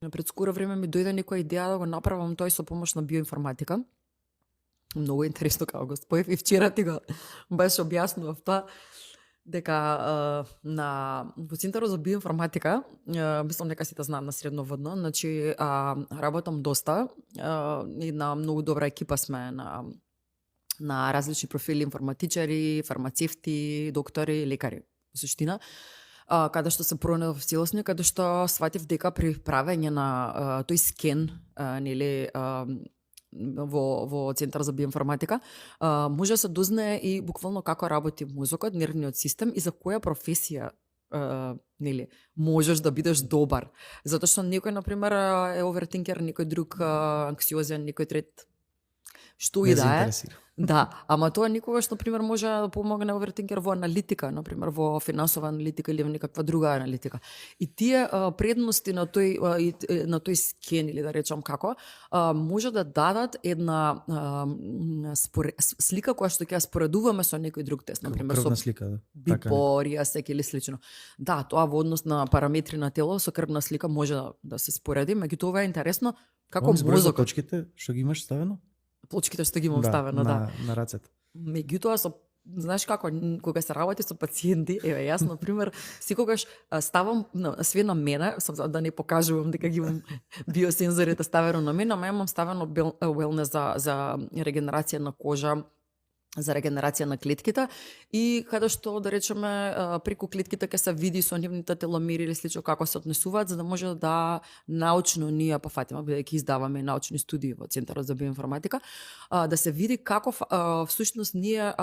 Пред скоро време ми дојде некоја идеја да го направам тој со помош на биоинформатика. Многу интересно како го споев и вчера ти го баш објаснував тоа дека во Центарот за биоинформатика, мислам дека сите знаат на средноводно, значи работам доста, една многу добра екипа сме на различни профили, информатичари, фармацевти, доктори, лекари, во суштина. Каде што се пронајдов целосни, каде што сватив дека при правење на тој скен, нели, во Центар за биоинформатика, може да се дознае и буквално како работи мозокот, нервниот систем и за која професија нели можеш да бидеш добар. Затоа што некој на пример е овертинкер, некој друг анксиозен, некој трет што и да е. Да, ама тоа никогаш на пример може да помогне овертинкер во аналитика, на пример во финансова аналитика или во некаква друга аналитика. И тие предности на тој скен или да речам како, може да дадат една слика која што ќе ја споредуваме со некој друг тест, на пример со слика, бипорија, секи или слично. Да, тоа во однос на параметри на тело со крвна слика може да се спореди, меѓутоа ова е интересно како мозокот. Точките што ги имаш ставено? Плочките што ги имам ставено, да. На рацете. Меѓутоа знаеш како, кога се работи со пациенти, еве јас на пример секогаш ставам све на мене, да не покажувам дека ги имам биосензорите ставено на мене, ама имам ставено wellness за регенерација на кожа, за регенерација на клетките и каде што да речеме преку клетките ќе се види со нивните теломери или слично како се однесуваат, за да може да научно ние пофатиме, бидејќи издаваме научни студии во Центарот за биоинформатика, да се види како всушност ние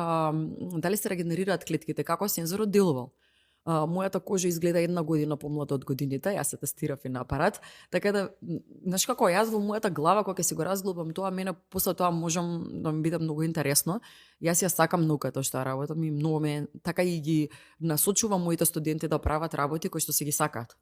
дали се регенерираат клетките, како сензорот делувал. Мојата кожа изгледа 1 година помлада од годините, јас се тестирав и на апарат, така да, знаеш како, јас во мојата глава, кога ќе си го разглобам тоа, мене после тоа можам да ми биде многу интересно. Јас ја сакам науката што работам и многу така и ги насочувам моите студенти да прават работи кои што си ги сакаат.